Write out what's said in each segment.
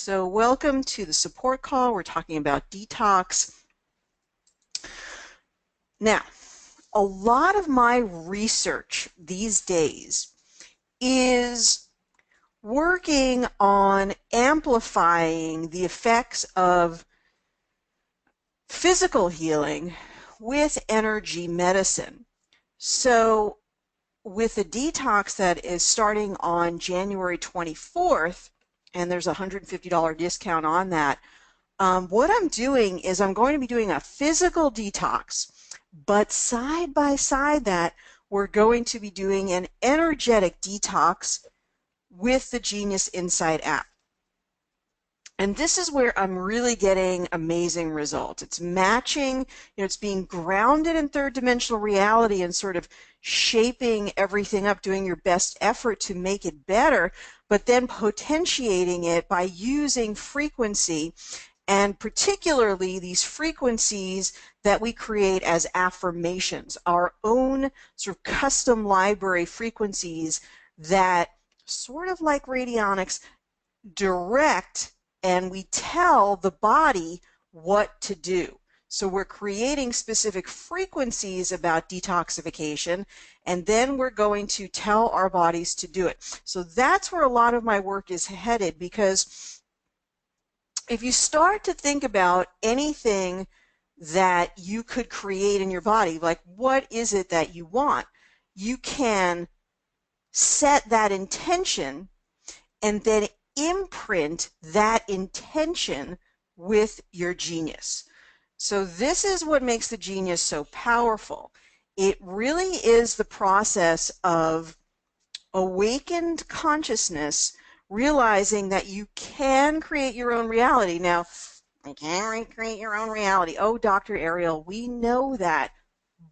So welcome to the support call. We're talking about detox. Now, a lot of my research these days is working on amplifying the effects of physical healing with energy medicine. So with a detox that is starting on January 24th, and there's a $150 discount on that, what I'm doing is I'm going to be doing a physical detox, but side by side that, we're going to be doing an energetic detox with the Genius Insight app. And this is where I'm really getting amazing results. It's matching, it's being grounded in third dimensional reality and sort of shaping everything up, doing your best effort to make it better, but then potentiating it by using frequency, and particularly these frequencies that we create as affirmations, our own sort of custom library frequencies that, sort of like radionics, direct, and we tell the body what to do. So we're creating specific frequencies about detoxification, and then we're going to tell our bodies to do it. So that's where a lot of my work is headed, because if you start to think about anything that you could create in your body, like what is it that you want, you can set that intention and then imprint that intention with your genius. So this is what makes the genius so powerful. It really is the process of awakened consciousness, realizing that you can create your own reality. Now, you can't create your own reality. Oh, Dr. Ariel, we know that.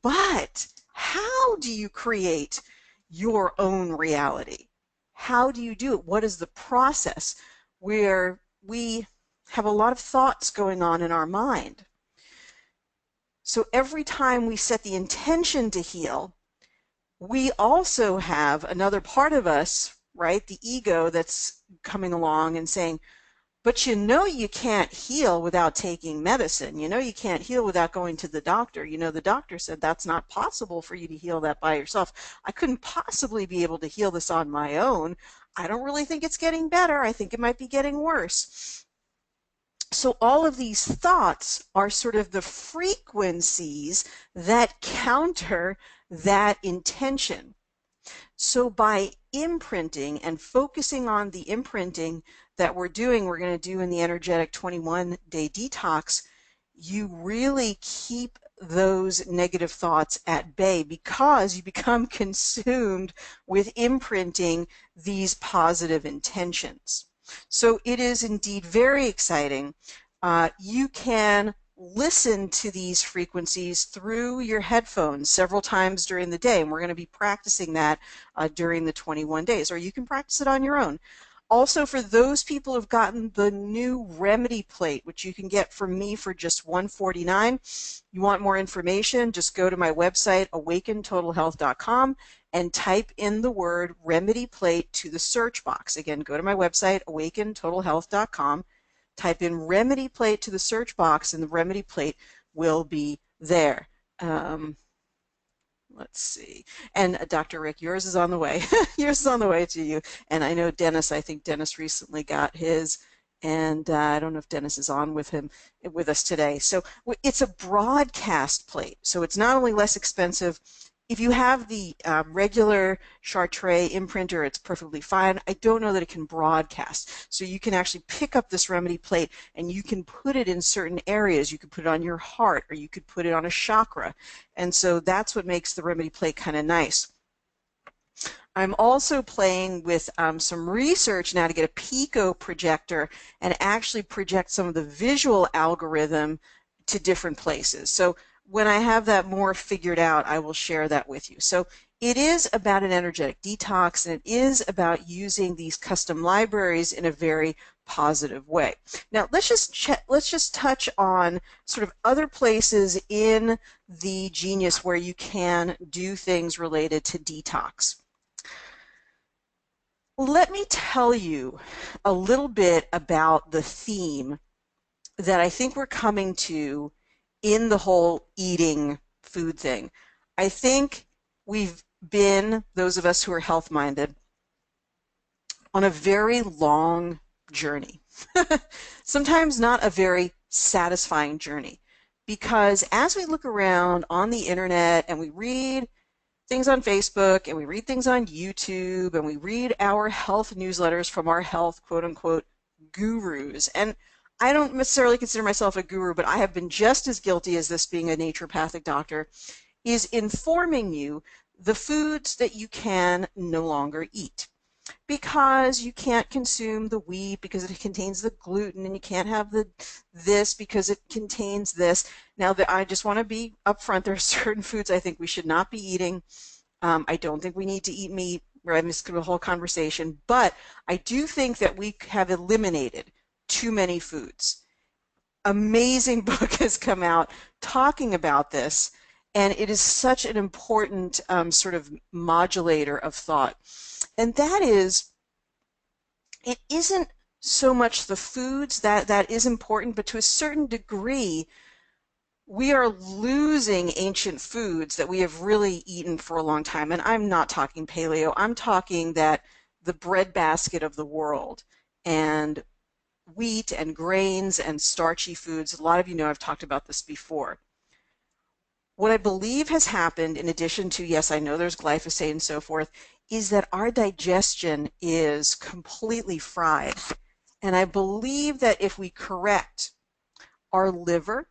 But how do you create your own reality? How do you do it? What is the process? Where we have a lot of thoughts going on in our mind. So every time we set the intention to heal, we also have another part of us, right, the ego, that's coming along and saying, but you can't heal without taking medicine. You can't heal without going to the doctor. The doctor said that's not possible for you to heal that by yourself. I couldn't possibly be able to heal this on my own. I don't really think it's getting better. I think it might be getting worse. So all of these thoughts are sort of the frequencies that counter that intention. So by imprinting and focusing on the imprinting that we're going to do in the energetic 21-day detox, you really keep those negative thoughts at bay, because you become consumed with imprinting these positive intentions. So it is indeed very exciting. You can listen to these frequencies through your headphones several times during the day, and we're going to be practicing that during the 21 days, or you can practice it on your own. Also, for those people who've gotten the new Remedy Plate, which you can get from me for just $149, you want more information, just go to my website, awakentotalhealth.com, and type in the word Remedy Plate to the search box. Again, go to my website, awakentotalhealth.com, type in Remedy Plate to the search box, and the Remedy Plate will be there. Let's see. And Dr. Rick, yours is on the way. Yours is on the way to you. And I know Dennis, I think Dennis recently got his, and I don't know if Dennis is on with us today. So it's a broadcast plate. So it's not only less expensive. If you have the regular Chartres imprinter, it's perfectly fine. I don't know that it can broadcast. So you can actually pick up this Remedy Plate and you can put it in certain areas. You could put it on your heart, or you could put it on a chakra. And so that's what makes the Remedy Plate kind of nice. I'm also playing with some research now to get a Pico projector and actually project some of the visual algorithm to different places. So when I have that more figured out, I will share that with you. So it is about an energetic detox, and it is about using these custom libraries in a very positive way. Now let's just touch on sort of other places in the Genius where you can do things related to detox. Let me tell you a little bit about the theme that I think we're coming to in the whole eating food thing. I think we've been, those of us who are health minded, on a very long journey. Sometimes not a very satisfying journey. Because as we look around on the internet and we read things on Facebook and we read things on YouTube and we read our health newsletters from our health quote unquote gurus. And I don't necessarily consider myself a guru, but I have been just as guilty as this being a naturopathic doctor, is informing you the foods that you can no longer eat because you can't consume the wheat because it contains the gluten, and you can't have the this because it contains this. Now, that I just want to be upfront, there are certain foods I think we should not be eating. I don't think we need to eat meat. Right, I'm just going to the whole conversation, but I do think that we have eliminated too many foods. Amazing book has come out talking about this, and it is such an important sort of modulator of thought. And that is, it isn't so much the foods that is important, but to a certain degree, we are losing ancient foods that we have really eaten for a long time. And I'm not talking paleo. I'm talking that the breadbasket of the world and wheat and grains and starchy foods. A lot of you know I've talked about this before. What I believe has happened, in addition to, yes, I know there's glyphosate and so forth, is that our digestion is completely fried. And I believe that if we correct our liver,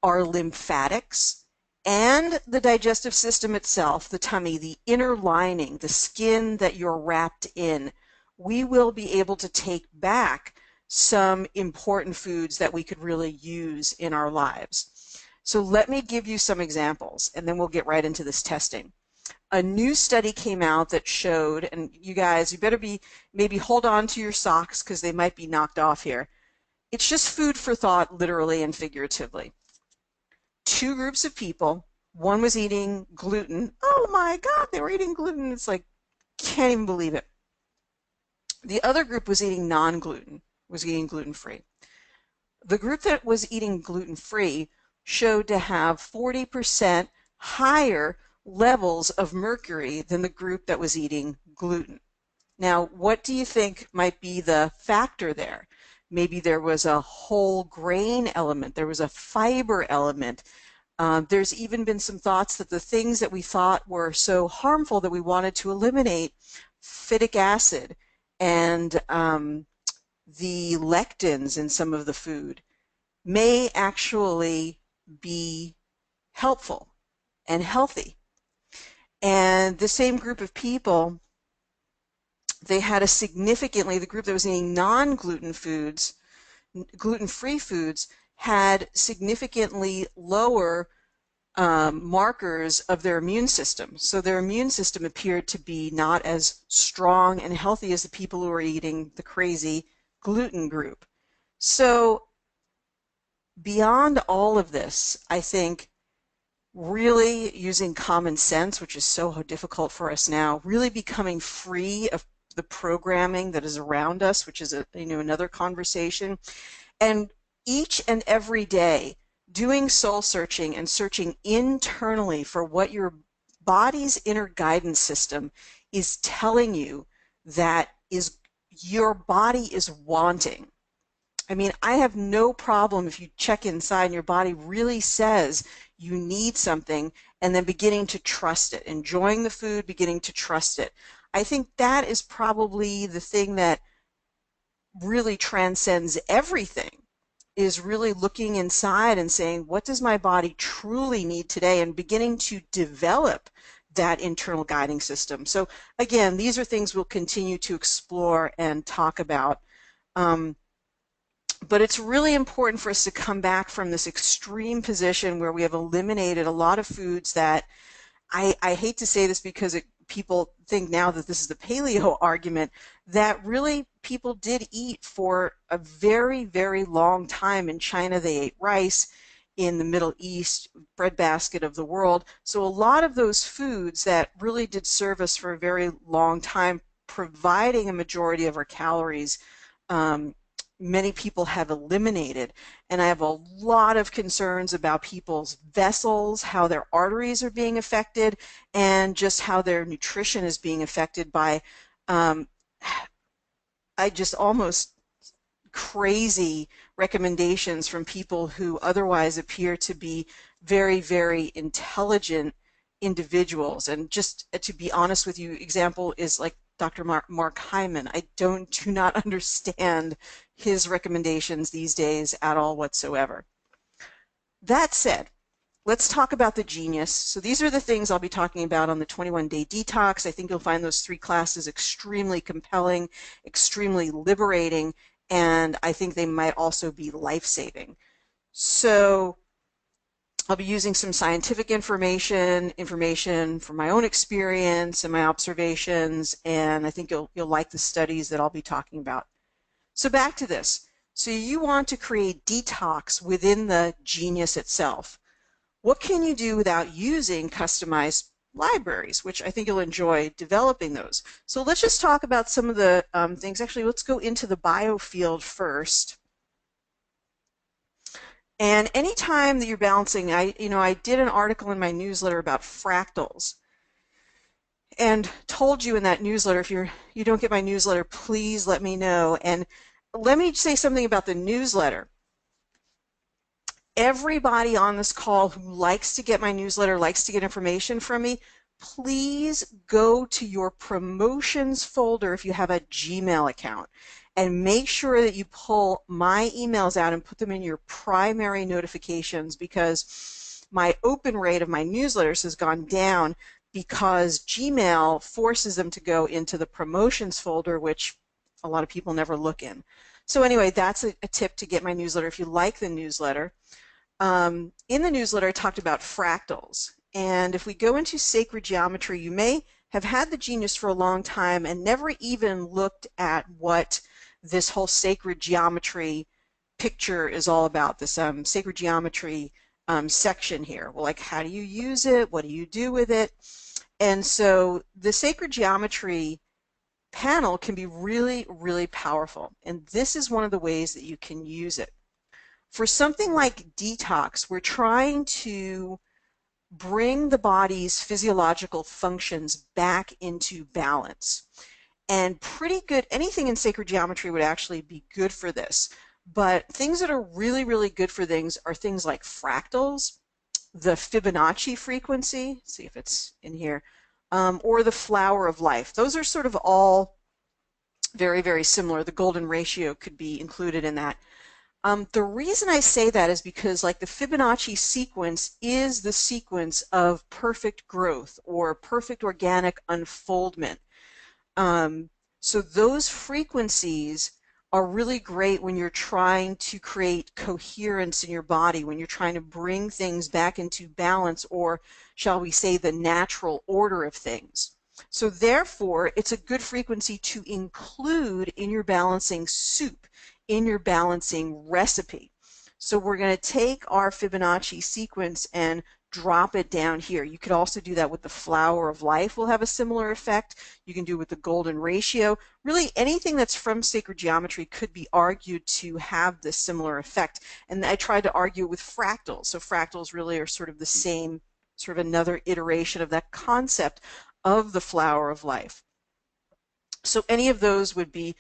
our lymphatics, and the digestive system itself, the tummy, the inner lining, the skin that you're wrapped in, we will be able to take back some important foods that we could really use in our lives. So let me give you some examples, and then we'll get right into this testing. A new study came out that showed, and you guys, you better be, maybe hold on to your socks because they might be knocked off here. It's just food for thought, literally and figuratively. Two groups of people. One was eating gluten. Oh my God, they were eating gluten. It's like, can't even believe it. The other group was eating non-gluten, was eating gluten-free. The group that was eating gluten-free showed to have 40% higher levels of mercury than the group that was eating gluten. Now, what do you think might be the factor there? Maybe there was a whole grain element, there was a fiber element. There's even been some thoughts that the things that we thought were so harmful that we wanted to eliminate, phytic acid and the lectins in some of the food, may actually be helpful and healthy. And the same group of people, they had a significantly, the group that was eating non-gluten foods, gluten-free foods, had significantly lower markers of their immune system. So their immune system appeared to be not as strong and healthy as the people who were eating the crazy gluten group. So beyond all of this, I think really using common sense, which is so difficult for us now, really becoming free of the programming that is around us, which is another conversation, and each and every day doing soul searching and searching internally for what your body's inner guidance system is telling you that is your body is wanting. I mean, I have no problem if you check inside and your body really says you need something, and then beginning to trust it, enjoying the food, beginning to trust it. I think that is probably the thing that really transcends everything, is really looking inside and saying, what does my body truly need today, and beginning to develop that internal guiding system. So again, these are things we'll continue to explore and talk about. But it's really important for us to come back from this extreme position where we have eliminated a lot of foods that, I hate to say this because people think now that this is the paleo argument, that really people did eat for a very, very long time. In China, they ate rice. In the Middle East, breadbasket of the world. So a lot of those foods that really did serve us for a very long time providing a majority of our calories, many people have eliminated. And I have a lot of concerns about people's vessels, how their arteries are being affected, and just how their nutrition is being affected by, I just almost crazy recommendations from people who otherwise appear to be very, very intelligent individuals. And just to be honest with you, example is like Dr. Mark Hyman. I do not understand his recommendations these days at all whatsoever. That said, let's talk about the genius. So these are the things I'll be talking about on the 21-day detox. I think you'll find those 3 classes extremely compelling, extremely liberating, and I think they might also be life-saving. So I'll be using some scientific information from my own experience and my observations, and I think you'll like the studies that I'll be talking about. So back to this. So you want to create detox within the genius itself. What can you do without using customized libraries, which I think you'll enjoy developing those. So let's just talk about some of the things. Actually, let's go into the biofield first. And anytime that you're balancing, I did an article in my newsletter about fractals and told you in that newsletter, if you don't get my newsletter, please let me know. And let me say something about the newsletter. Everybody on this call who likes to get my newsletter, likes to get information from me, please go to your promotions folder if you have a Gmail account and make sure that you pull my emails out and put them in your primary notifications, because my open rate of my newsletters has gone down because Gmail forces them to go into the promotions folder, which a lot of people never look in. So anyway, that's a tip to get my newsletter if you like the newsletter. In the newsletter, I talked about fractals. And if we go into sacred geometry, you may have had the genius for a long time and never even looked at what this whole sacred geometry picture is all about, this sacred geometry section here. Well, like, how do you use it? What do you do with it? And so the sacred geometry panel can be really, really powerful. And this is one of the ways that you can use it. For something like detox, we're trying to bring the body's physiological functions back into balance. And pretty good, anything in sacred geometry would actually be good for this. But things that are really, really good for things are things like fractals, the Fibonacci frequency, see if it's in here, or the flower of life. Those are sort of all very, very similar. The golden ratio could be included in that. The reason I say that is because, like, the Fibonacci sequence is the sequence of perfect growth or perfect organic unfoldment. So those frequencies are really great when you're trying to create coherence in your body, when you're trying to bring things back into balance, or shall we say the natural order of things. So therefore, it's a good frequency to include in your balancing soup, in your balancing recipe. So we're going to take our Fibonacci sequence and drop it down here. You could also do that with the flower of life, will have a similar effect. You can do it with the golden ratio. Really, anything that's from sacred geometry could be argued to have this similar effect. And I tried to argue it with fractals. So fractals really are sort of the same, sort of another iteration of that concept of the flower of life. So any of those would be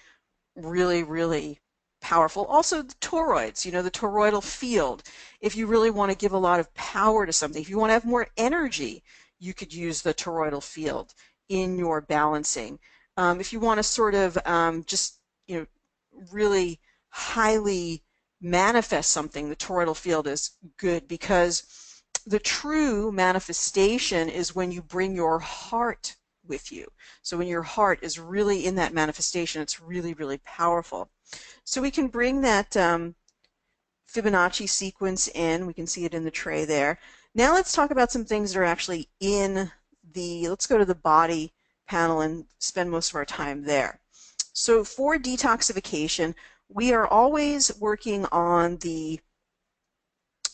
really, really powerful. Also the toroids, the toroidal field. If you really want to give a lot of power to something, if you want to have more energy, you could use the toroidal field in your balancing. If you want to sort of just, really highly manifest something, the toroidal field is good, because the true manifestation is when you bring your heart with you. So when your heart is really in that manifestation, it's really, really powerful. So we can bring that Fibonacci sequence in. We can see it in the tray there. Now let's talk about some things that are actually in the, let's go to the body panel and spend most of our time there. So for detoxification, we are always working on the,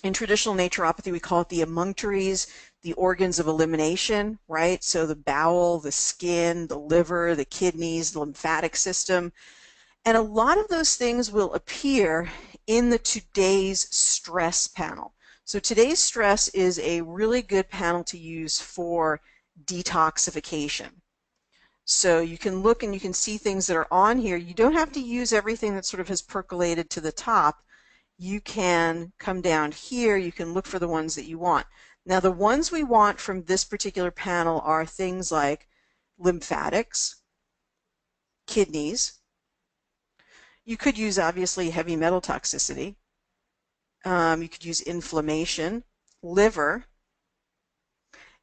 in traditional naturopathy, we call it the emunctories, the organs of elimination, right? So the bowel, the skin, the liver, the kidneys, the lymphatic system. And a lot of those things will appear in the today's stress panel. So today's stress is a really good panel to use for detoxification. So you can look and you can see things that are on here. You don't have to use everything that sort of has percolated to the top. You can come down here, you can look for the ones that you want. Now the ones we want from this particular panel are things like lymphatics, kidneys. You could use obviously heavy metal toxicity. You could use inflammation, liver,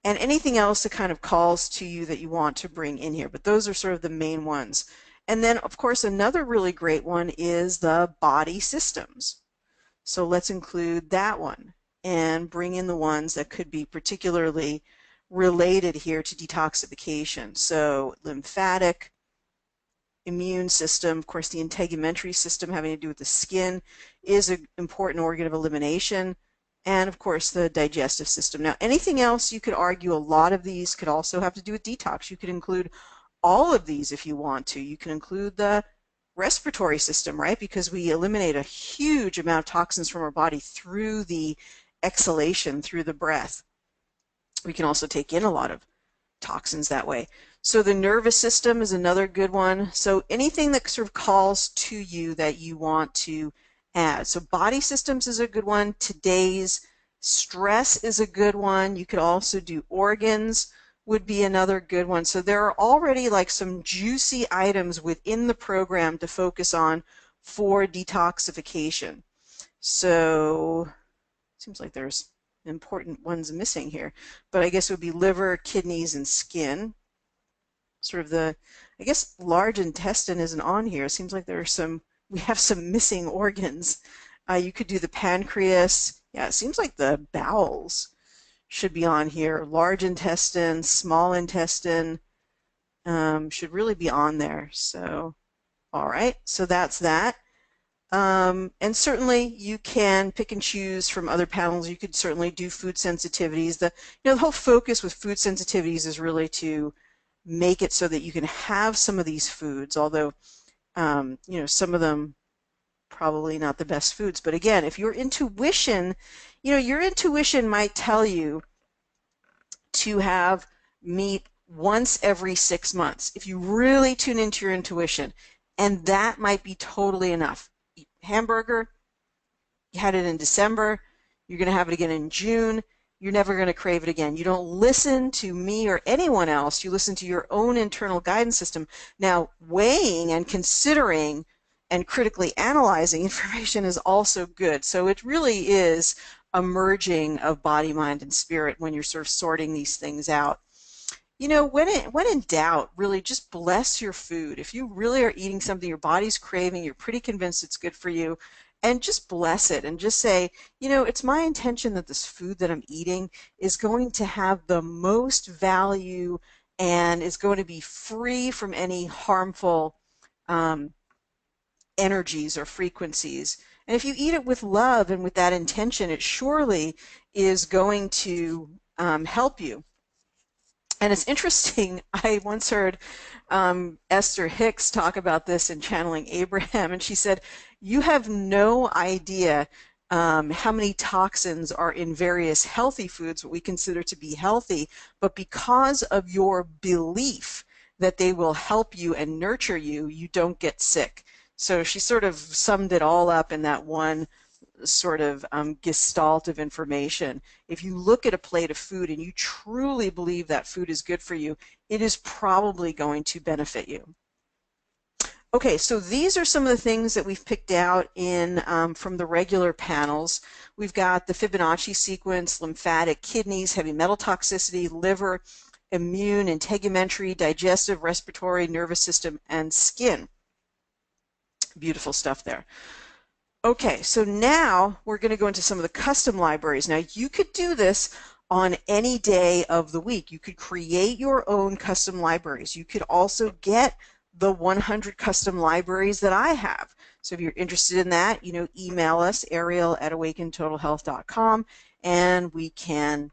and anything else that kind of calls to you that you want to bring in here. But those are sort of the main ones. And then of course another really great one is the body systems. So let's include that one and bring in the ones that could be particularly related here to detoxification. So lymphatic, immune system, of course the integumentary system having to do with the skin is an important organ of elimination, and of course the digestive system. Now anything else, you could argue a lot of these could also have to do with detox. You could include all of these if you want to. You can include the respiratory system, right? Because we eliminate a huge amount of toxins from our body through the exhalation, through the breath. We can also take in a lot of toxins that way. So the nervous system is another good one. So anything that sort of calls to you that you want to add. So body systems is a good one. Today's stress is a good one. You could also do organs would be another good one. So there are already like some juicy items within the program to focus on for detoxification. So it seems like there's important ones missing here, but I guess it would be liver, kidneys, and skin. Sort of the, I guess large intestine isn't on here. It seems like there are some, we have some missing organs. You could do the pancreas. Yeah, it seems like the bowels should be on here. Large intestine, small intestine should really be on there. So, all right, so that's that. And certainly you can pick and choose from other panels. You could certainly do food sensitivities. The whole focus with food sensitivities is really to make it so that you can have some of these foods, although some of them probably not the best foods. But again, if your intuition, your intuition might tell you to have meat once every 6 months. If you really tune into your intuition, and that might be totally enough. Hamburger, you had it in December, you're going to have it again in June, you're never going to crave it again. You don't listen to me or anyone else, you listen to your own internal guidance system. Now, weighing and considering and critically analyzing information is also good. So it really is a merging of body, mind, and spirit when you're sort of sorting these things out. When in doubt, really just bless your food. If you really are eating something your body's craving, you're pretty convinced it's good for you, and just bless it and just say, it's my intention that this food that I'm eating is going to have the most value and is going to be free from any harmful energies or frequencies. And if you eat it with love and with that intention, it surely is going to help you. And it's interesting, I once heard Esther Hicks talk about this in Channeling Abraham, and she said, you have no idea how many toxins are in various healthy foods, what we consider to be healthy, but because of your belief that they will help you and nurture you, you don't get sick. So she sort of summed it all up in that one sort of gestalt of information. If you look at a plate of food and you truly believe that food is good for you, it is probably going to benefit you. Okay, so these are some of the things that we've picked out in from the regular panels. We've got the Fibonacci sequence, lymphatic, kidneys, heavy metal toxicity, liver, immune, integumentary, digestive, respiratory, nervous system, and skin. Beautiful stuff there. Okay, so now we're going to go into some of the custom libraries. Now you could do this on any day of the week. You could create your own custom libraries. You could also get the 100 custom libraries that I have. So if you're interested in that, email us, Ariel@awakentotalhealth.com, and we can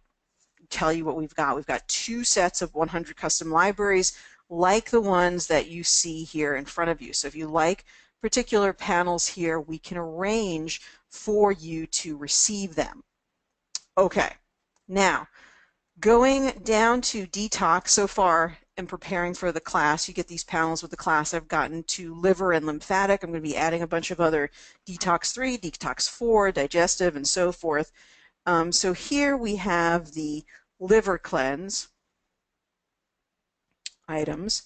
tell you what we've got. We've got 2 sets of 100 custom libraries like the ones that you see here in front of you. So if you like particular panels here, we can arrange for you to receive them. Okay, now going down to Detox so far and preparing for the class, you get these panels with the class. I've gotten to liver and lymphatic. I'm going to be adding a bunch of other Detox 3, Detox 4, digestive, and so forth. So here we have the liver cleanse items.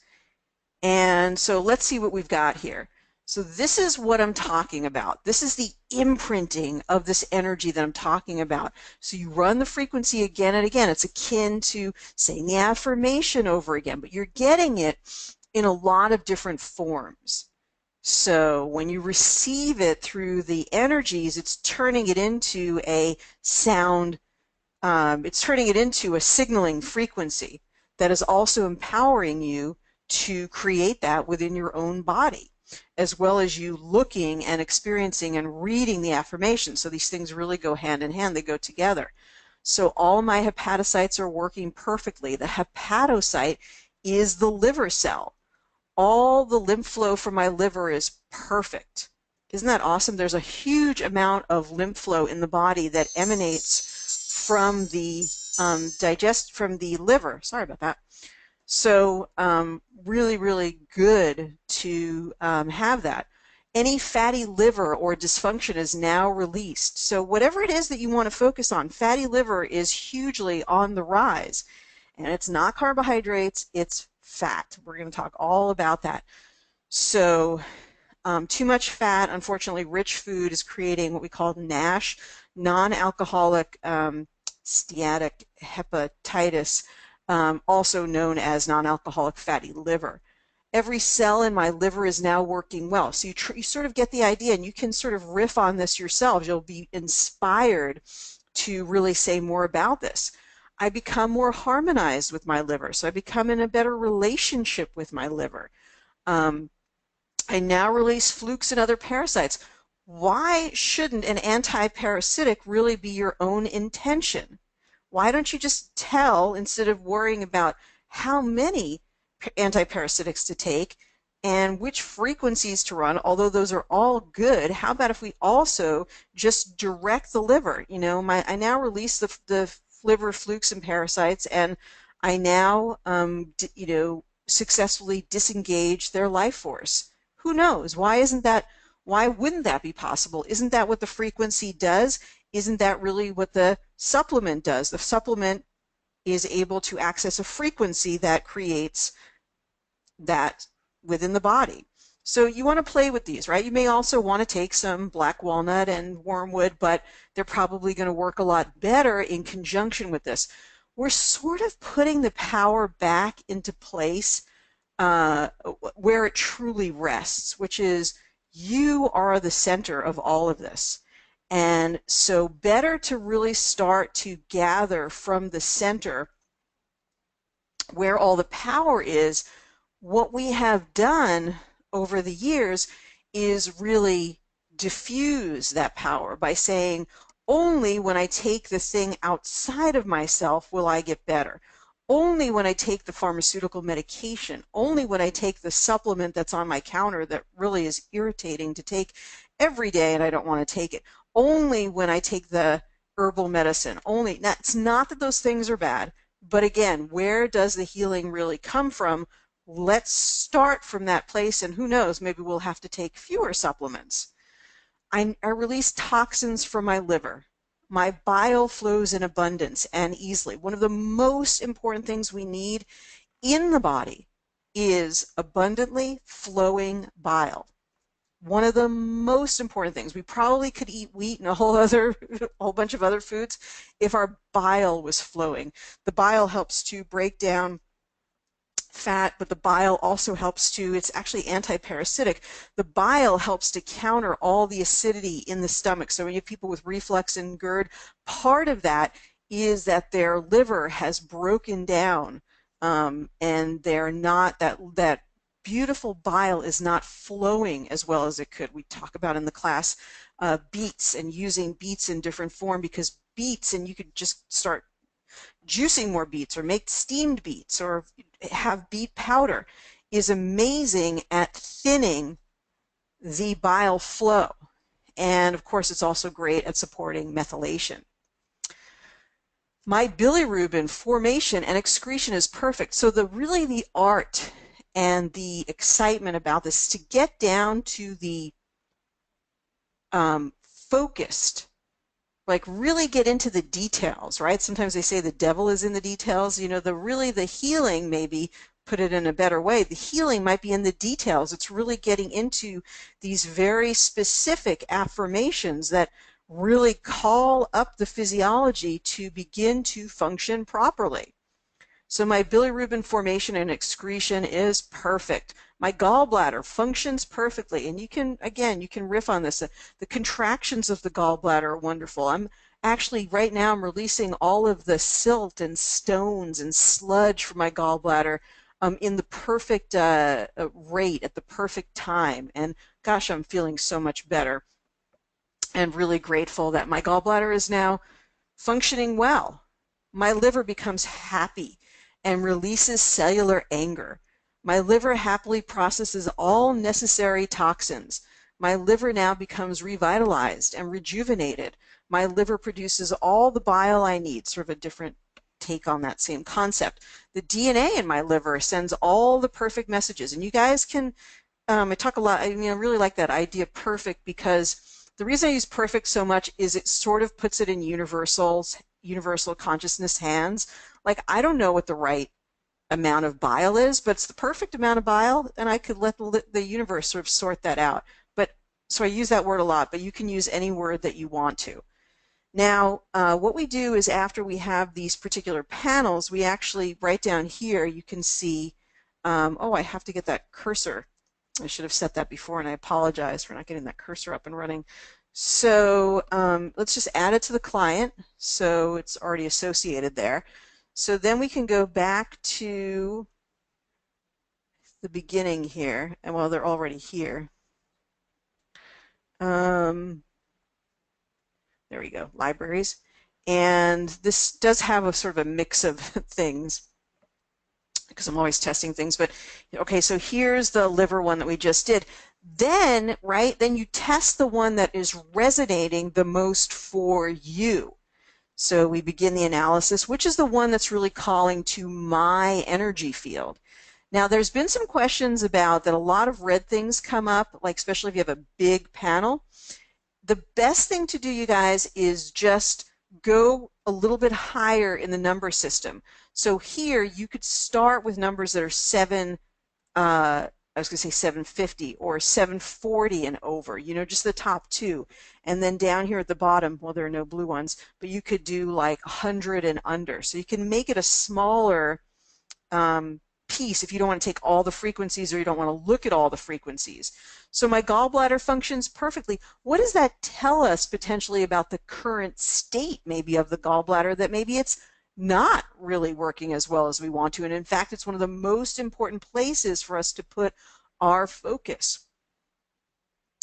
And so let's see what we've got here. So this is what I'm talking about. This is the imprinting of this energy that I'm talking about. So you run the frequency again and again. It's akin to saying the affirmation over again, but you're getting it in a lot of different forms. So when you receive it through the energies, it's turning it into a sound, it's turning it into a signaling frequency that is also empowering you to create that within your own body, as well as you looking and experiencing and reading the affirmations. So these things really go hand in hand, they go together. So all my hepatocytes are working perfectly. The hepatocyte is the liver cell. All the lymph flow from my liver is perfect. Isn't that awesome? There's a huge amount of lymph flow in the body that emanates from the from the liver. Sorry about that. So really, really good to have that. Any fatty liver or dysfunction is now released. So whatever it is that you want to focus on, fatty liver is hugely on the rise. And it's not carbohydrates, it's fat. We're going to talk all about that. So too much fat, unfortunately, rich food is creating what we call NASH, non-alcoholic steatic hepatitis, also known as non-alcoholic fatty liver. Every cell in my liver is now working well. So you sort of get the idea, and you can sort of riff on this yourselves. You'll be inspired to really say more about this. I become more harmonized with my liver, so I become in a better relationship with my liver. I now release flukes and other parasites. Why shouldn't an anti-parasitic really be your own intention? Why don't you just tell, instead of worrying about how many anti-parasitics to take and which frequencies to run, although those are all good, how about if we also just direct the liver? You know, I now release the liver flukes and parasites, and I now, you know, successfully disengage their life force. Who knows? Why isn't that? Why wouldn't that be possible? Isn't that what the frequency does? Isn't that really what the supplement does? The supplement is able to access a frequency that creates that within the body. So you want to play with these, right? You may also want to take some black walnut and wormwood, but they're probably going to work a lot better in conjunction with this. We're sort of putting the power back into place where it truly rests, which is you are the center of all of this. And so better to really start to gather from the center where all the power is. What we have done over the years is really diffuse that power by saying, only when I take the thing outside of myself will I get better. Only when I take the pharmaceutical medication, only when I take the supplement that's on my counter that really is irritating to take every day and I don't want to take it. Only when I take the herbal medicine. Only. Now, it's not that those things are bad, but again, where does the healing really come from? Let's start from that place, and who knows, maybe we'll have to take fewer supplements. I release toxins from my liver. My bile flows in abundance and easily. One of the most important things we need in the body is abundantly flowing bile. One of the most important things. We probably could eat wheat and a whole bunch of other foods if our bile was flowing. The bile helps to break down fat, but the bile also helps to, it's actually anti-parasitic. The bile helps to counter all the acidity in the stomach. So when you have people with reflux and GERD, part of that is that their liver has broken down and they're not, that beautiful bile is not flowing as well as it could. We talk about in the class beets and using beets in different form, because beets, and you could just start Juicing more beets or make steamed beets or have beet powder is amazing at thinning the bile flow. And of course, it's also great at supporting methylation. My bilirubin formation and excretion is perfect. So really the art and the excitement about this is to get down to the focused, like really get into the details, right? Sometimes they say the devil is in the details. You know, the healing, maybe put it in a better way, the healing might be in the details. It's really getting into these very specific affirmations that really call up the physiology to begin to function properly. So my bilirubin formation and excretion is perfect. My gallbladder functions perfectly. And you can, again, you can riff on this. The contractions of the gallbladder are wonderful. I'm actually, right now, I'm releasing all of the silt and stones and sludge from my gallbladder in the perfect rate at the perfect time. And gosh, I'm feeling so much better and really grateful that my gallbladder is now functioning well. My liver becomes happy and releases cellular anger. My liver happily processes all necessary toxins. My liver now becomes revitalized and rejuvenated. My liver produces all the bile I need, sort of a different take on that same concept. The DNA in my liver sends all the perfect messages. And you guys can, I talk a lot, I mean, I really like that idea perfect, because the reason I use perfect so much is it sort of puts it in universal consciousness hands. Like, I don't know what the right amount of bile is, but it's the perfect amount of bile, and I could let the universe sort of sort that out. But so I use that word a lot, but you can use any word that you want to. Now, what we do is, after we have these particular panels, we actually, right down here, you can see, oh, I have to get that cursor. I should have set that before, and I apologize for not getting that cursor up and running. So let's just add it to the client, so it's already associated there. So then we can go back to the beginning here, and well, they're already here. There we go, libraries. And this does have a sort of a mix of things, because I'm always testing things. But okay, so here's the liver one that we just did. Then, right, then you test the one that is resonating the most for you. So we begin the analysis, which is the one that's really calling to my energy field. Now, there's been some questions about that. A lot of red things come up, like especially if you have a big panel. The best thing to do, you guys, is just go a little bit higher in the number system. So here you could start with numbers that are I was going to say 750 or 740 and over, you know, just the top two. And then down here at the bottom, well, there are no blue ones, but you could do like 100 and under. So you can make it a smaller piece if you don't want to take all the frequencies, or you don't want to look at all the frequencies. So my gallbladder functions perfectly. What does that tell us potentially about the current state maybe of the gallbladder, that maybe it's not really working as well as we want to? And in fact, it's one of the most important places for us to put our focus.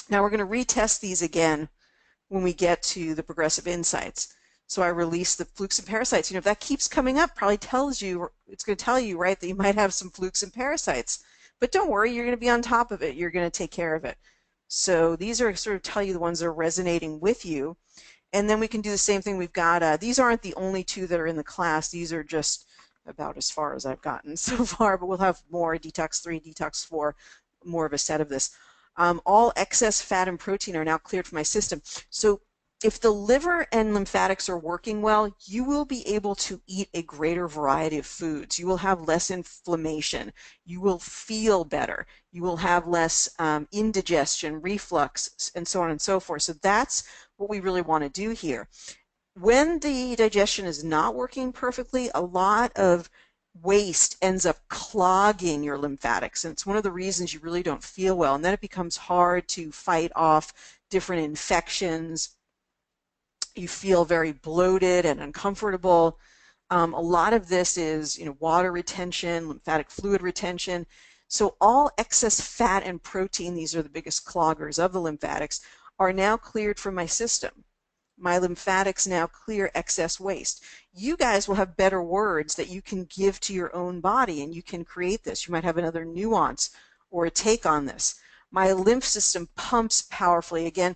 Now we're going to retest these again when we get to the progressive insights. So I release the flukes and parasites. You know, if that keeps coming up, probably tells you, it's going to tell you, right, that you might have some flukes and parasites. But don't worry, you're going to be on top of it. You're going to take care of it. So these are sort of tell you the ones that are resonating with you. And then we can do the same thing. We've got, these aren't the only two that are in the class. These are just about as far as I've gotten so far, but we'll have more, Detox 3, Detox 4, more of a set of this. All excess fat and protein are now cleared from my system. So if the liver and lymphatics are working well, you will be able to eat a greater variety of foods. You will have less inflammation. You will feel better. You will have less indigestion, reflux, and so on and so forth. So that's what we really want to do here. When the digestion is not working perfectly, a lot of waste ends up clogging your lymphatics, and it's one of the reasons you really don't feel well. And then it becomes hard to fight off different infections. You feel very bloated and uncomfortable. A lot of this is, you know, water retention, lymphatic fluid retention. So all excess fat and protein, these are the biggest cloggers of the lymphatics, are now cleared from my system. My lymphatics now clear excess waste. You guys will have better words that you can give to your own body, and you can create this. You might have another nuance or a take on this. My lymph system pumps powerfully. Again,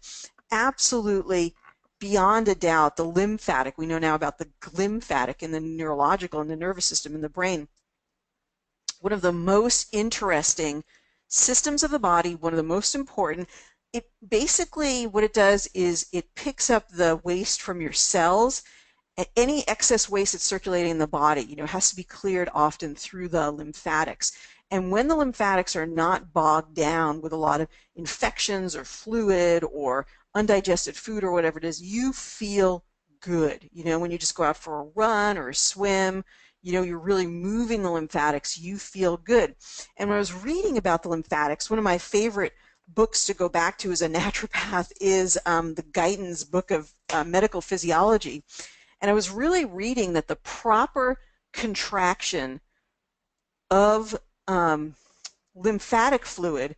absolutely beyond a doubt, the lymphatic, we know now about the glymphatic in the neurological, in the nervous system, in the brain. One of the most interesting systems of the body, one of the most important. It basically, what it does is it picks up the waste from your cells. And any excess waste that's circulating in the body, has to be cleared often through the lymphatics. And when the lymphatics are not bogged down with a lot of infections or fluid or undigested food or whatever it is, you feel good. When you just go out for a run or a swim, you're really moving the lymphatics, you feel good. And when I was reading about the lymphatics, one of my favorite books to go back to as a naturopath is the Guyton's book of medical physiology. And I was really reading that the proper contraction of lymphatic fluid,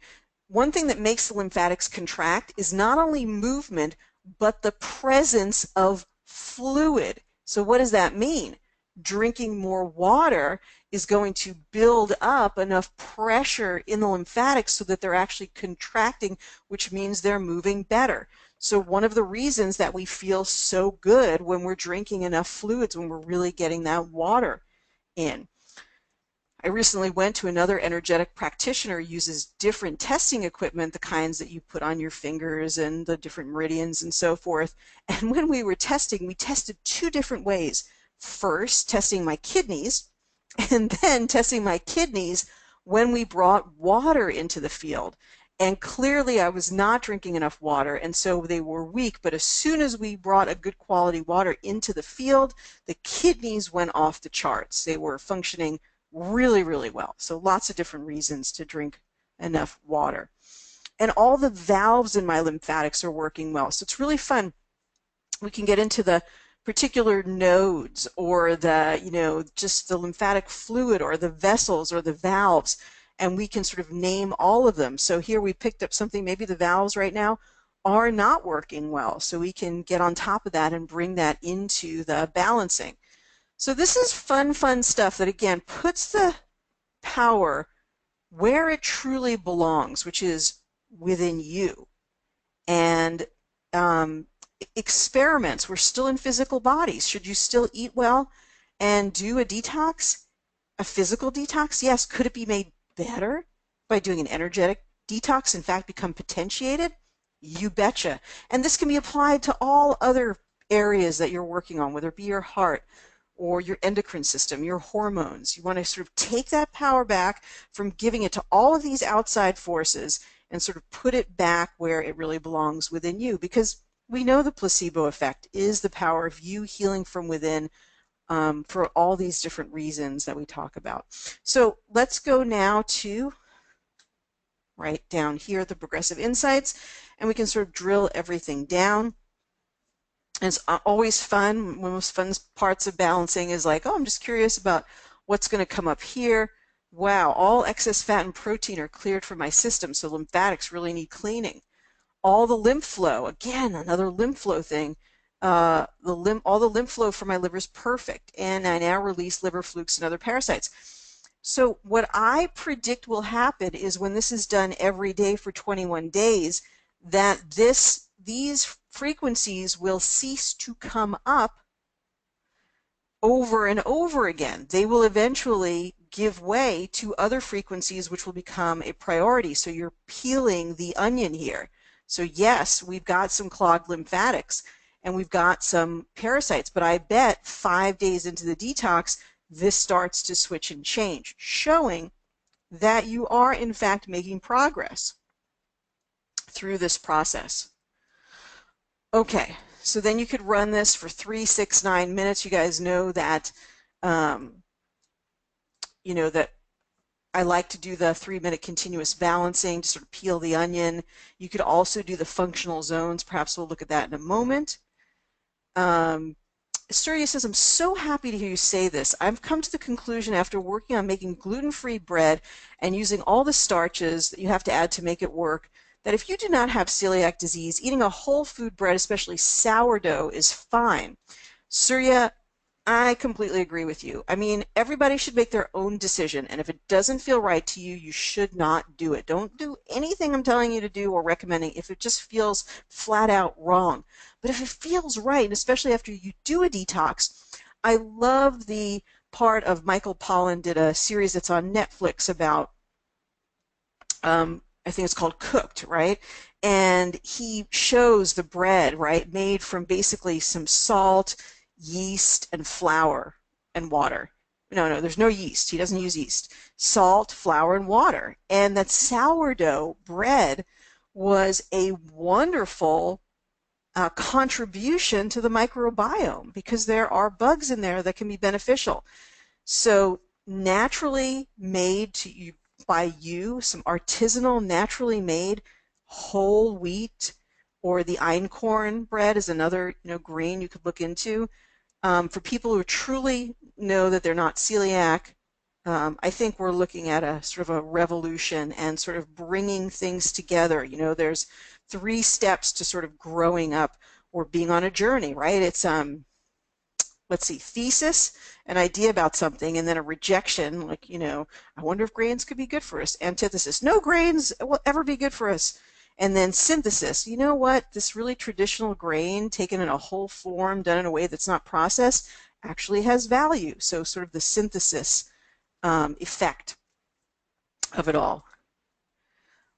one thing that makes the lymphatics contract is not only movement, but the presence of fluid. So what does that mean? Drinking more water is going to build up enough pressure in the lymphatics so that they're actually contracting, which means they're moving better. So one of the reasons that we feel so good when we're drinking enough fluids, when we're really getting that water in. I recently went to another energetic practitioner who uses different testing equipment, the kinds that you put on your fingers and the different meridians and so forth. And when we were testing, we tested two different ways. First, testing my kidneys, and then testing my kidneys when we brought water into the field. And clearly I was not drinking enough water, and so they were weak. But as soon as we brought a good quality water into the field, the kidneys went off the charts. They were functioning really, really well. So lots of different reasons to drink enough water. And all the valves in my lymphatics are working well. So it's really fun. We can get into the particular nodes or the, just the lymphatic fluid or the vessels or the valves, and we can sort of name all of them. So here we picked up something, maybe the valves right now are not working well. So we can get on top of that and bring that into the balancing. So this is fun stuff that, again, puts the power where it truly belongs, which is within you. And experiments, we're still in physical bodies. Should you still eat well and do a detox, a physical detox? Yes. Could it be made better by doing an energetic detox, in fact, become potentiated? You betcha. And this can be applied to all other areas that you're working on, whether it be your heart, or your endocrine system, your hormones. You want to sort of take that power back from giving it to all of these outside forces and sort of put it back where it really belongs within you, because we know the placebo effect is the power of you healing from within for all these different reasons that we talk about. So let's go now to right down here, the progressive insights, and we can sort of drill everything down. And it's always fun. One of the most fun parts of balancing is like, oh, I'm just curious about what's going to come up here. Wow, all excess fat and protein are cleared from my system, so lymphatics really need cleaning. All the lymph flow, again, another lymph flow thing. All the lymph flow from my liver is perfect, and I now release liver flukes and other parasites. So what I predict will happen is when this is done every day for 21 days, that these frequencies will cease to come up over and over again. They will eventually give way to other frequencies which will become a priority. So you're peeling the onion here. So yes, we've got some clogged lymphatics and we've got some parasites, but I bet 5 days into the detox, this starts to switch and change, showing that you are in fact making progress through this process. Okay, so then you could run this for 3, 6, 9 minutes. You guys know that, that I like to do the 3-minute continuous balancing to sort of peel the onion. You could also do the functional zones. Perhaps we'll look at that in a moment. Asturia says, I'm so happy to hear you say this. I've come to the conclusion after working on making gluten-free bread and using all the starches that you have to add to make it work, that if you do not have celiac disease, eating a whole food bread, especially sourdough, is fine. Surya, I completely agree with you. I mean, everybody should make their own decision, and if it doesn't feel right to you, you should not do it. Don't do anything I'm telling you to do or recommending if it just feels flat out wrong. But if it feels right, and especially after you do a detox, I love the part of Michael Pollan did a series that's on Netflix about I think it's called Cooked, right? And he shows the bread, right, made from basically some salt, yeast, and flour and water. No, there's no yeast. He doesn't use yeast. Salt, flour, and water. And that sourdough bread was a wonderful contribution to the microbiome because there are bugs in there that can be beneficial. So naturally made to you by you, some artisanal, naturally made whole wheat, or the einkorn bread is another grain you could look into. For people who truly know that they're not celiac, I think we're looking at a sort of a revolution and sort of bringing things together. There's 3 steps to sort of growing up or being on a journey, right? It's let's see, thesis, an idea about something, and then a rejection, like, I wonder if grains could be good for us. Antithesis, no grains will ever be good for us. And then synthesis, you know what, this really traditional grain taken in a whole form, done in a way that's not processed, actually has value. So sort of the synthesis effect of it all.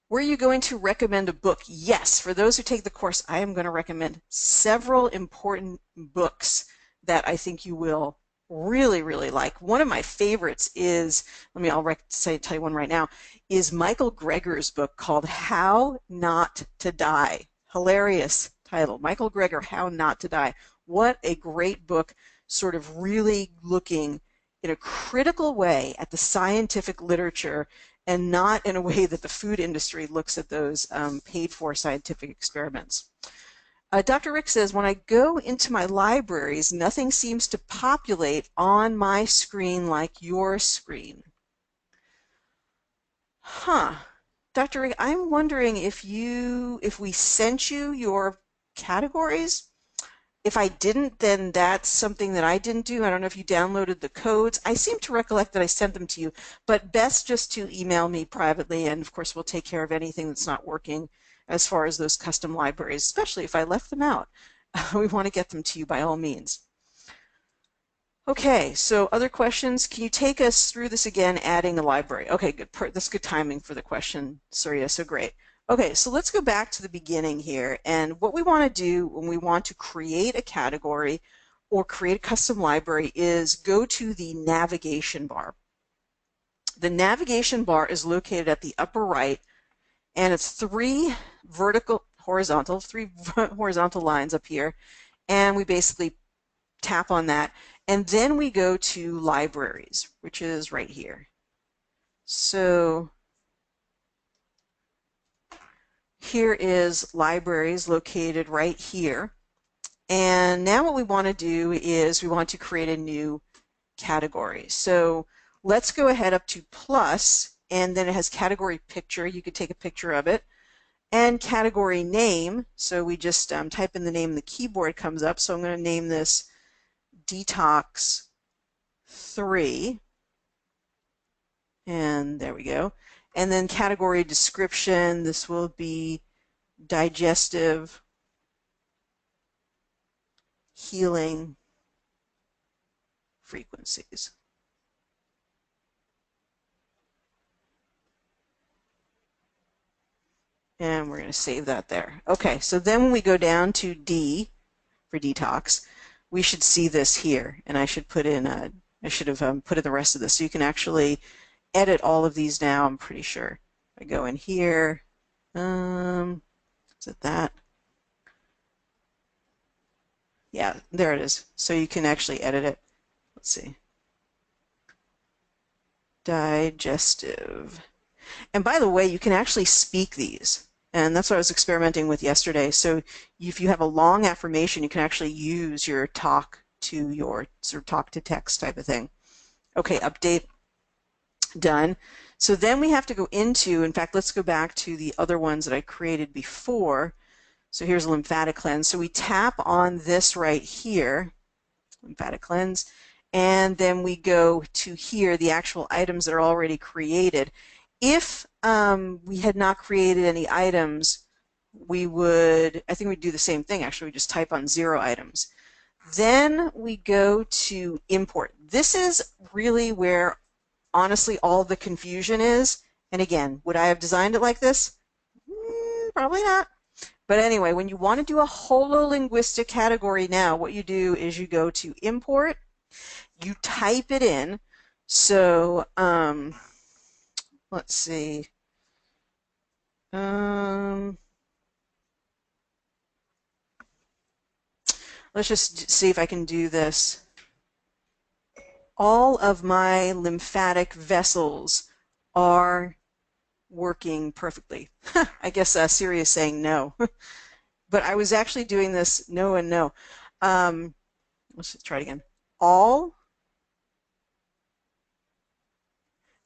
Were you going to recommend a book? Yes, for those who take the course, I am going to recommend several important books that I think you will really, really like. One of my favorites is, I'll tell you one right now, is Michael Greger's book called How Not to Die. Hilarious title. Michael Greger, How Not to Die. What a great book, sort of really looking in a critical way at the scientific literature and not in a way that the food industry looks at those paid-for scientific experiments. Dr. Rick says, when I go into my libraries, nothing seems to populate on my screen like your screen. Dr. Rick, I'm wondering if we sent you your categories. If I didn't, then that's something that I didn't do. I don't know if you downloaded the codes. I seem to recollect that I sent them to you, but best just to email me privately, and of course we'll take care of anything that's not working as far as those custom libraries, especially if I left them out. We want to get them to you by all means. Okay, so other questions? Can you take us through this again, adding a library? Okay, good. That's good timing for the question, Surya, so great. Okay, so let's go back to the beginning here. And what we want to do when we want to create a category or create a custom library is go to the navigation bar. The navigation bar is located at the upper right, and it's three horizontal lines up here. And we basically tap on that. And then we go to libraries, which is right here. So here is libraries located right here. And now what we want to do is we want to create a new category. So let's go ahead up to plus, and then it has category picture. You could take a picture of it. And category name. So we just type in the name, the keyboard comes up. So I'm going to name this Detox 3. And there we go. And then category description, this will be digestive healing frequencies. And we're going to save that there. Okay, so then when we go down to D for detox, we should see this here. And I should put in I should have put in the rest of this. So you can actually edit all of these now, I'm pretty sure. I go in here. Is it that? Yeah, there it is. So you can actually edit it. Let's see. Digestive. And by the way, you can actually speak these. And that's what I was experimenting with yesterday. So if you have a long affirmation, you can actually use your talk to your sort of talk to text type of thing. Okay, update. Done. So then we have to go into, in fact, let's go back to the other ones that I created before. So here's a lymphatic cleanse. So we tap on this right here, lymphatic cleanse, and then we go to here, the actual items that are already created. If we had not created any items, we would, I think we'd do the same thing actually, we just type on 0 items. Then we go to import. This is really where honestly all the confusion is. And again, would I have designed it like this? Probably not. But anyway, when you want to do a hololinguistic category now, what you do is you go to import, you type it in. So let's see. Let's just see if I can do this. All of my lymphatic vessels are working perfectly. I guess Siri is saying no. But I was actually doing this no and no. Let's just try it again. All.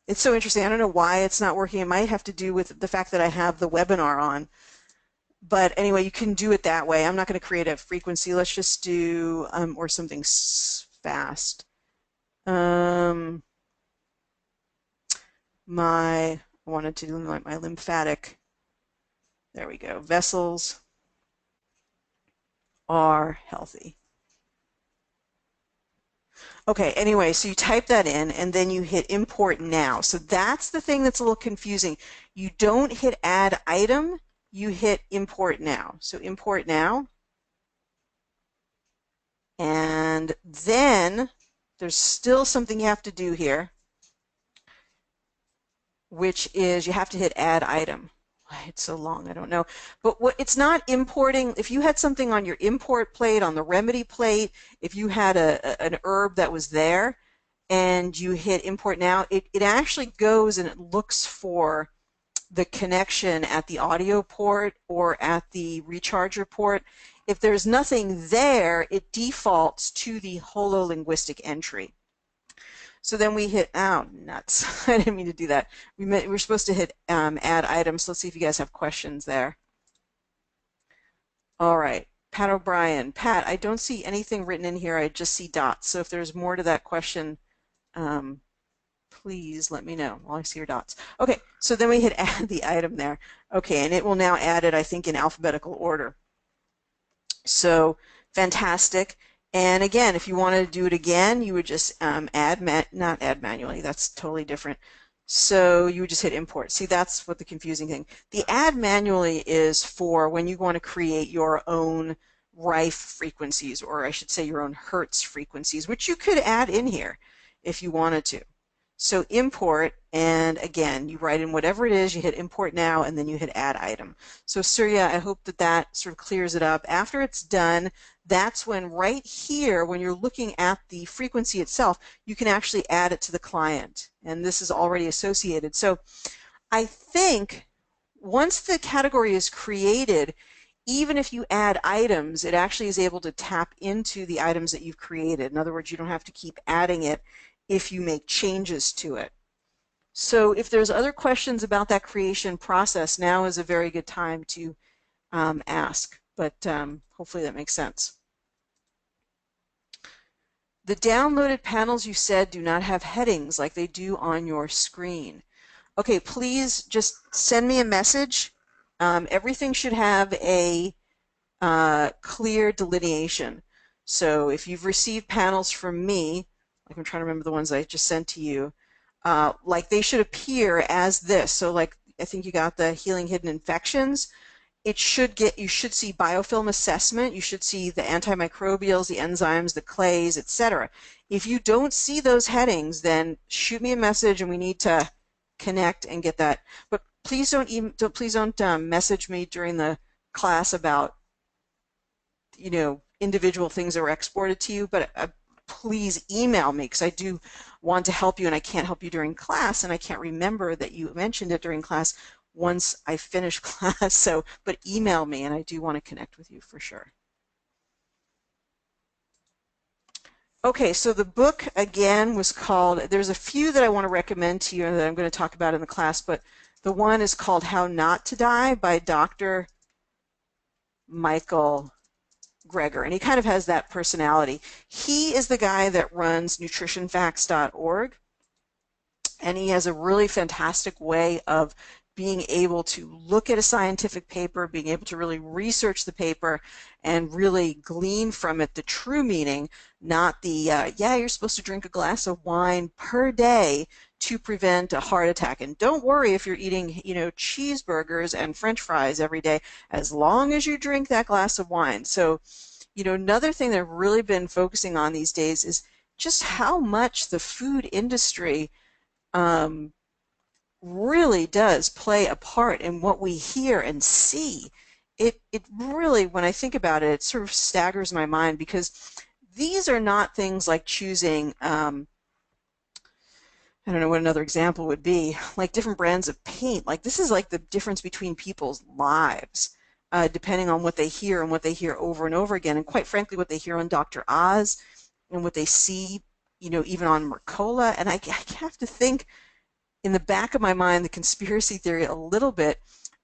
It's so interesting. I don't know why it's not working. It might have to do with the fact that I have the webinar on. But anyway, you can do it that way. I'm not going to create a frequency. Let's just do, or something fast. I wanted to do my lymphatic. There we go. Vessels are healthy. Okay, anyway, so you type that in and then you hit import now. So that's the thing that's a little confusing. You don't hit add item, you hit import now. So import now. And then there's still something you have to do here, which is you have to hit add item. Why it's so long, I don't know. But what it's not importing. If you had something on your import plate, on the remedy plate, if you had an herb that was there and you hit import now, it actually goes and it looks for the connection at the audio port or at the recharger port. If there's nothing there, it defaults to the hololinguistic entry. So then we hit, oh, nuts. I didn't mean to do that. We're supposed to hit add items. Let's see if you guys have questions there. All right, Pat O'Brien. Pat, I don't see anything written in here. I just see dots. So if there's more to that question, please let me know. Well, I see your dots. Okay, so then we hit add the item there. Okay, and it will now add it, I think, in alphabetical order. So fantastic. And again, if you wanted to do it again, you would just not add manually. That's totally different. So you would just hit import. See, that's what the confusing thing. The add manually is for when you want to create your own Rife frequencies, or I should say your own Hertz frequencies, which you could add in here if you wanted to. So import, and again, you write in whatever it is, you hit import now, and then you hit add item. So Surya, I hope that that sort of clears it up. After it's done, that's when right here, when you're looking at the frequency itself, you can actually add it to the client. And this is already associated. So I think once the category is created, even if you add items, it actually is able to tap into the items that you've created. In other words, you don't have to keep adding it if you make changes to it. So if there's other questions about that creation process, now is a very good time to ask, but hopefully that makes sense. The downloaded panels, you said, do not have headings like they do on your screen. Okay, please just send me a message. Everything should have a clear delineation. So if you've received panels from me, like I'm trying to remember the ones I just sent to you, like they should appear as this. So like I think you got the healing hidden infections. You should see biofilm assessment. You should see the antimicrobials, the enzymes, the clays, etc. If you don't see those headings, then shoot me a message and we need to connect and get that. But please don't message me during the class about individual things that were exported to you, but please email me because I do want to help you, and I can't help you during class, and I can't remember that you mentioned it during class once I finish class. So, but email me, and I do want to connect with you for sure. Okay, so the book again was called, there's a few that I want to recommend to you that I'm going to talk about in the class, but the one is called How Not to Die by Dr. Michael Greger, and he kind of has that personality. He is the guy that runs nutritionfacts.org, and he has a really fantastic way of being able to look at a scientific paper, being able to really research the paper and really glean from it the true meaning, not the, yeah, you're supposed to drink a glass of wine per day to prevent a heart attack. And don't worry if you're eating, cheeseburgers and French fries every day, as long as you drink that glass of wine. So, another thing that I've really been focusing on these days is just how much the food industry um, really does play a part in what we hear and see. It really, when I think about it, it sort of staggers my mind because these are not things like choosing, I don't know what another example would be, like different brands of paint. Like this is like the difference between people's lives, depending on what they hear and what they hear over and over again. And quite frankly, what they hear on Dr. Oz and what they see, even on Mercola. And I have to think in the back of my mind, the conspiracy theory a little bit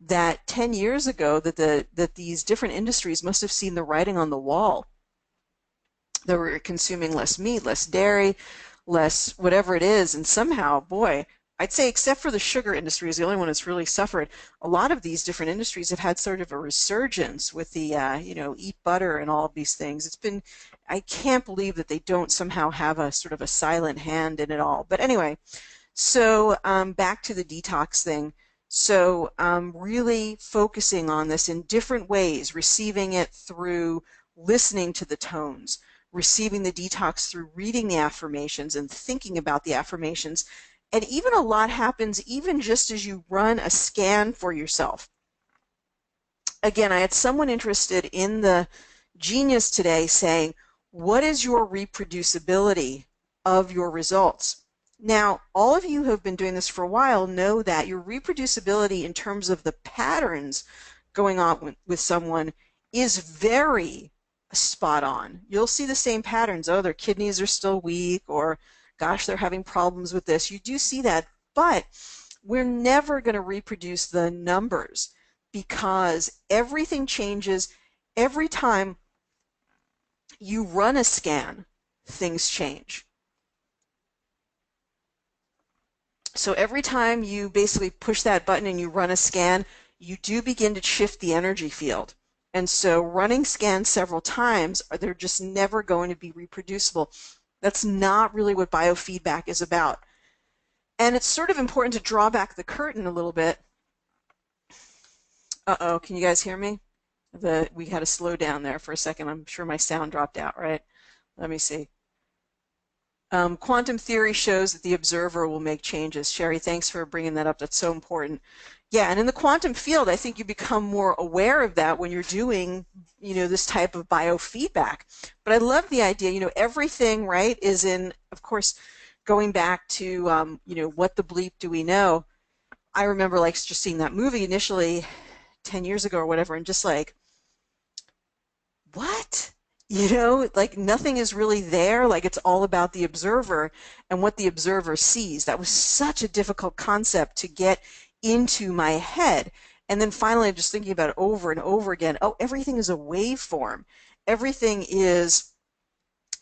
that 10 years ago that these different industries must have seen the writing on the wall, that we're consuming less meat, less dairy, less whatever it is, and somehow, boy, I'd say except for the sugar industry is the only one that's really suffered. A lot of these different industries have had sort of a resurgence with the, eat butter and all of these things. It's been, I can't believe that they don't somehow have a sort of a silent hand in it all. But anyway, so back to the detox thing. So really focusing on this in different ways, receiving it through listening to the tones, receiving the detox through reading the affirmations and thinking about the affirmations. And even a lot happens even just as you run a scan for yourself. Again, I had someone interested in the Genius today saying, what is your reproducibility of your results? Now, all of you who have been doing this for a while know that your reproducibility in terms of the patterns going on with someone is very spot on. You'll see the same patterns. Oh, their kidneys are still weak, or gosh, they're having problems with this. You do see that, but we're never going to reproduce the numbers because everything changes every time you run a scan, things change. So every time you basically push that button and you run a scan, you do begin to shift the energy field. And so running scans several times, they're just never going to be reproducible. That's not really what biofeedback is about. And it's sort of important to draw back the curtain a little bit. Uh-oh, can you guys hear me? We had to slow down there for a second. I'm sure my sound dropped out, right? Let me see. Quantum theory shows that the observer will make changes. Sherry, thanks for bringing that up. That's so important. Yeah, and in the quantum field, I think you become more aware of that when you're doing, this type of biofeedback. But I love the idea, everything, right, is in, of course, going back to, what the bleep do we know? I remember like just seeing that movie initially 10 years ago or whatever, and just like, what? Like nothing is really there. Like it's all about the observer and what the observer sees. That was such a difficult concept to get into my head. And then finally, I'm just thinking about it over and over again. Oh, everything is a waveform. Everything is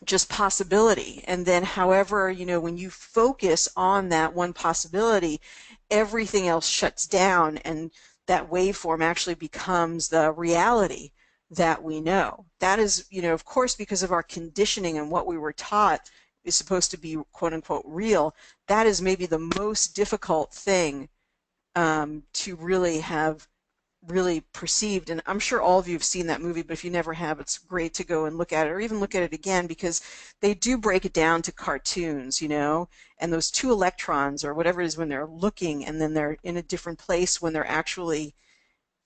just possibility. And then however, when you focus on that one possibility, everything else shuts down and that waveform actually becomes the reality that we know. That is, of course, because of our conditioning and what we were taught is supposed to be quote unquote real. That is maybe the most difficult thing to really have really perceived. And I'm sure all of you have seen that movie, but if you never have, it's great to go and look at it or even look at it again because they do break it down to cartoons, and those two electrons or whatever it is when they're looking and then they're in a different place when they're actually,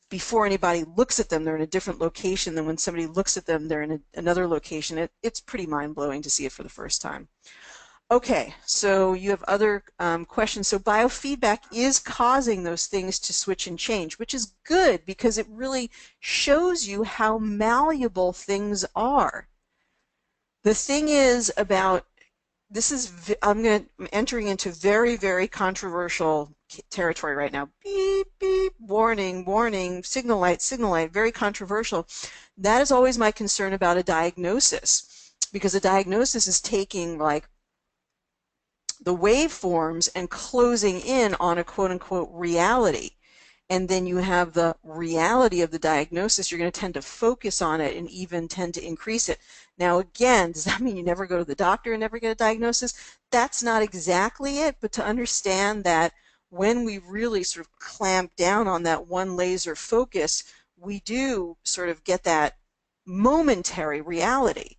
before anybody looks at them, they're in a different location than when somebody looks at them, they're in another location. It's pretty mind-blowing to see it for the first time. Okay, so you have other questions. So biofeedback is causing those things to switch and change, which is good because it really shows you how malleable things are. The thing is about this is I'm entering into very, very controversial territory right now. Beep, beep, warning, warning, signal light, very controversial. That is always my concern about a diagnosis, because a diagnosis is taking like the waveforms and closing in on a quote unquote reality. And then you have the reality of the diagnosis. You're going to tend to focus on it and even tend to increase it. Now, again, does that mean you never go to the doctor and never get a diagnosis? That's not exactly it, but to understand that when we really sort of clamp down on that one laser focus, we do sort of get that momentary reality.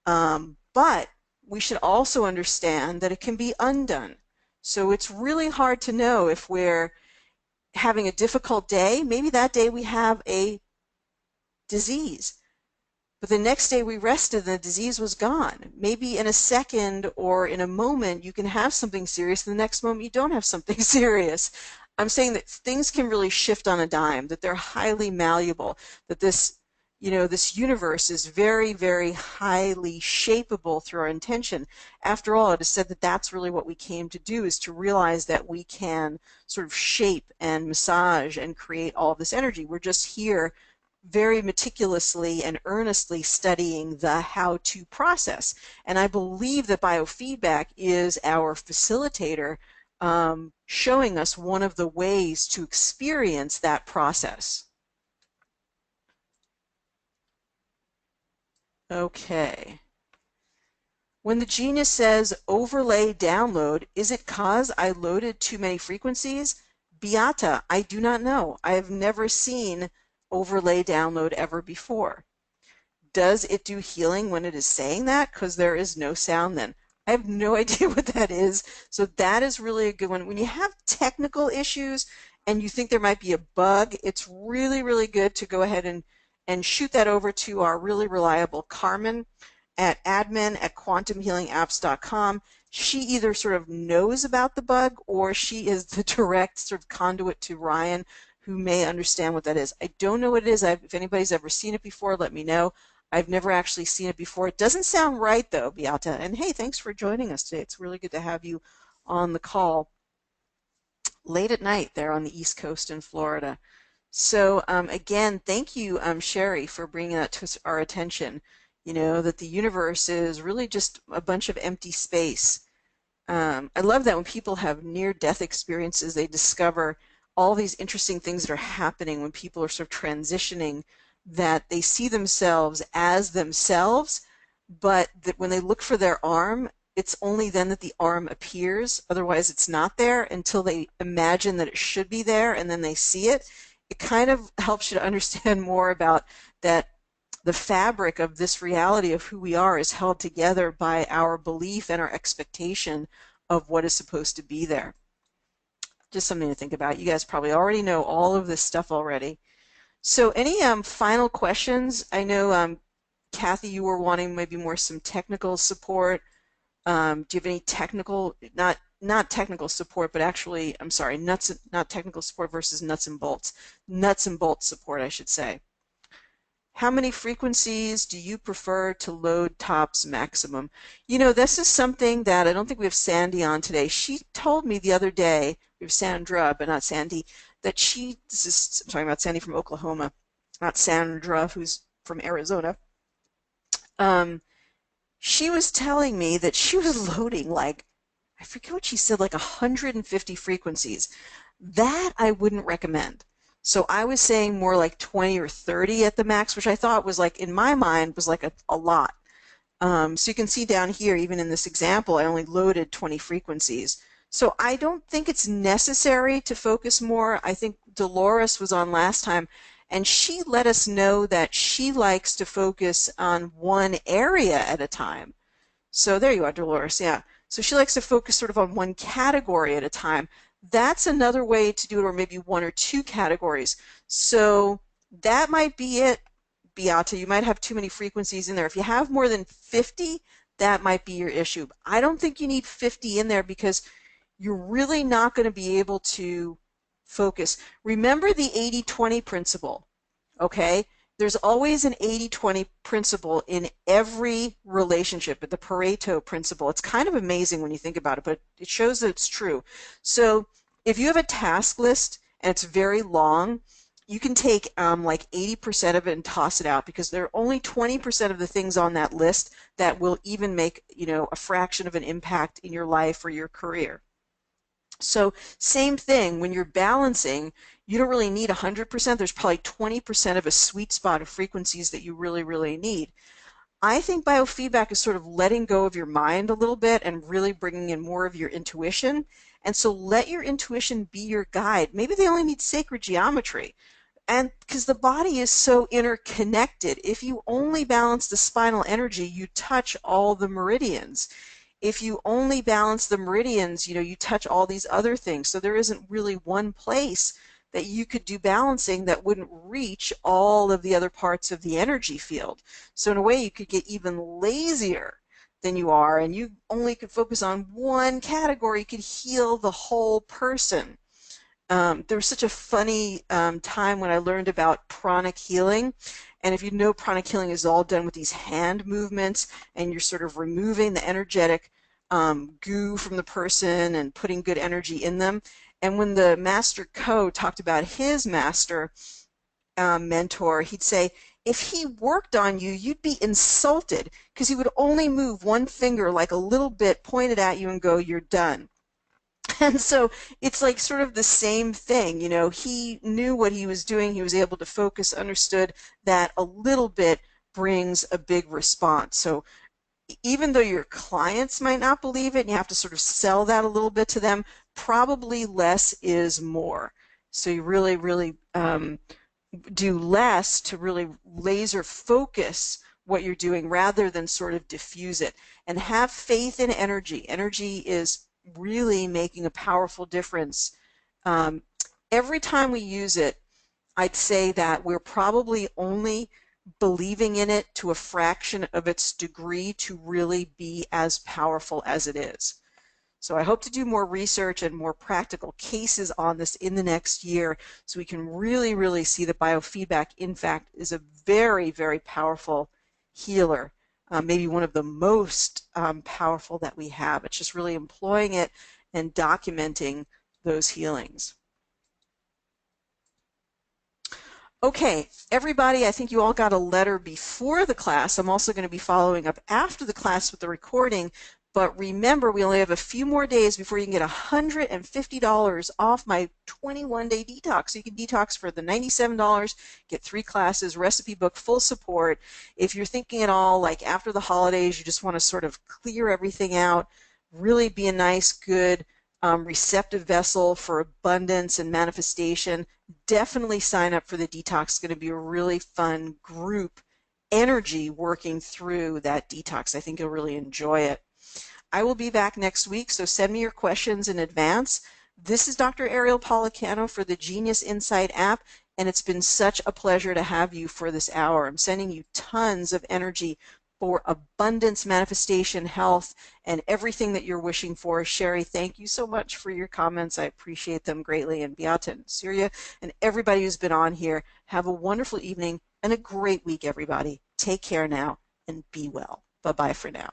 But we should also understand that it can be undone. So it's really hard to know if we're having a difficult day. Maybe that day we have a disease, but the next day we rested and the disease was gone. Maybe in a second or in a moment you can have something serious, and the next moment you don't have something serious. I'm saying that things can really shift on a dime, that they're highly malleable, that this universe is very, very highly shapeable through our intention. After all, it is said that that's really what we came to do, is to realize that we can sort of shape and massage and create all of this energy. We're just here very meticulously and earnestly studying the how-to process. And I believe that biofeedback is our facilitator, showing us one of the ways to experience that process. Okay. When the genius says overlay download, is it cause I loaded too many frequencies? Beata, I do not know. I have never seen overlay download ever before. Does it do healing when it is saying that? Because there is no sound then. I have no idea what that is. So that is really a good one. When you have technical issues and you think there might be a bug, it's really, really good to go ahead and shoot that over to our really reliable Carmen at admin@quantumhealingapps.com. She either sort of knows about the bug, or she is the direct sort of conduit to Ryan, who may understand what that is. I don't know what it is. If anybody's ever seen it before, let me know. I've never actually seen it before. It doesn't sound right though, Beata. And hey, thanks for joining us today. It's really good to have you on the call late at night there on the East Coast in Florida. So again, thank you, Sherry, for bringing that to our attention. You know, that the universe is really just a bunch of empty space. I love that when people have near-death experiences, they discover all these interesting things that are happening when people are sort of transitioning, that they see themselves as themselves, but that when they look for their arm, it's only then that the arm appears. Otherwise, it's not there until they imagine that it should be there, and then they see it. It kind of helps you to understand more about that the fabric of this reality of who we are is held together by our belief and our expectation of what is supposed to be there. Just something to think about. You guys probably already know all of this stuff already. So any final questions? I know, Kathy, you were wanting maybe more some technical support. Do you have any technical, not technical support, but actually, I'm sorry, not technical support versus nuts and bolts support, I should say. How many frequencies do you prefer to load tops maximum? You know, this is something that I don't think we have Sandy on today. She told me the other day, we have Sandra, but not Sandy, that I'm talking about Sandy from Oklahoma, not Sandra, who's from Arizona. She was telling me that she was loading like, I forget what she said, like 150 frequencies. That I wouldn't recommend. So I was saying more like 20 or 30 at the max, which I thought was like, in my mind, was like a lot. So you can see down here, even in this example, I only loaded 20 frequencies. So I don't think it's necessary to focus more. I think Dolores was on last time, and she let us know that she likes to focus on one area at a time. So there you are, Dolores, yeah. So she likes to focus sort of on one category at a time. That's another way to do it, or maybe one or two categories. So that might be it, Beata. You might have too many frequencies in there. If you have more than 50, that might be your issue. I don't think you need 50 in there, because you're really not going to be able to focus. Remember the 80-20 principle, okay? There's always an 80-20 principle in every relationship, the Pareto principle. It's kind of amazing when you think about it, but it shows that it's true. So if you have a task list and it's very long, you can take like 80% of it and toss it out, because there are only 20% of the things on that list that will even make, a fraction of an impact in your life or your career. So same thing, when you're balancing, you don't really need 100%. There's probably 20% of a sweet spot of frequencies that you really, really need. I think biofeedback is sort of letting go of your mind a little bit and really bringing in more of your intuition. And so let your intuition be your guide. Maybe they only need sacred geometry. And because the body is so interconnected, if you only balance the spinal energy, you touch all the meridians. If you only balance the meridians, you touch all these other things. So there isn't really one place that you could do balancing that wouldn't reach all of the other parts of the energy field. So in a way, you could get even lazier than you are, and you only could focus on one category. You could heal the whole person. There was such a funny time when I learned about pranic healing. And if you know, pranic healing is all done with these hand movements, and you're sort of removing the energetic goo from the person and putting good energy in them. And when the Master Ko talked about his master mentor, he'd say, if he worked on you, you'd be insulted, because he would only move one finger like a little bit, pointed at you, and go, you're done. And so it's like sort of the same thing, he knew what he was doing. He was able to focus, understood that a little bit brings a big response. So even though your clients might not believe it, and you have to sort of sell that a little bit to them, probably less is more. So you really, really do less to really laser focus what you're doing rather than sort of diffuse it. And have faith in energy. Energy is really making a powerful difference. Every time we use it, I'd say that we're probably only believing in it to a fraction of its degree to really be as powerful as it is. So I hope to do more research and more practical cases on this in the next year, so we can really, really see that biofeedback, in fact, is a very, very powerful healer. Maybe one of the most powerful that we have. It's just really employing it and documenting those healings. Okay, everybody, I think you all got a letter before the class. I'm also going to be following up after the class with the recording. But remember, we only have a few more days before you can get $150 off my 21-day detox. So you can detox for the $97, get 3 classes, recipe book, full support. If you're thinking at all, like after the holidays, you just want to sort of clear everything out, really be a nice, good, receptive vessel for abundance and manifestation, definitely sign up for the detox. It's going to be a really fun group energy working through that detox. I think you'll really enjoy it. I will be back next week, so send me your questions in advance. This is Dr. Ariel Policano for the Genius Insight app, and it's been such a pleasure to have you for this hour. I'm sending you tons of energy for abundance, manifestation, health, and everything that you're wishing for. Sherry, thank you so much for your comments. I appreciate them greatly. And Beata and Surya and everybody who's been on here, have a wonderful evening and a great week, everybody. Take care now and be well. Bye-bye for now.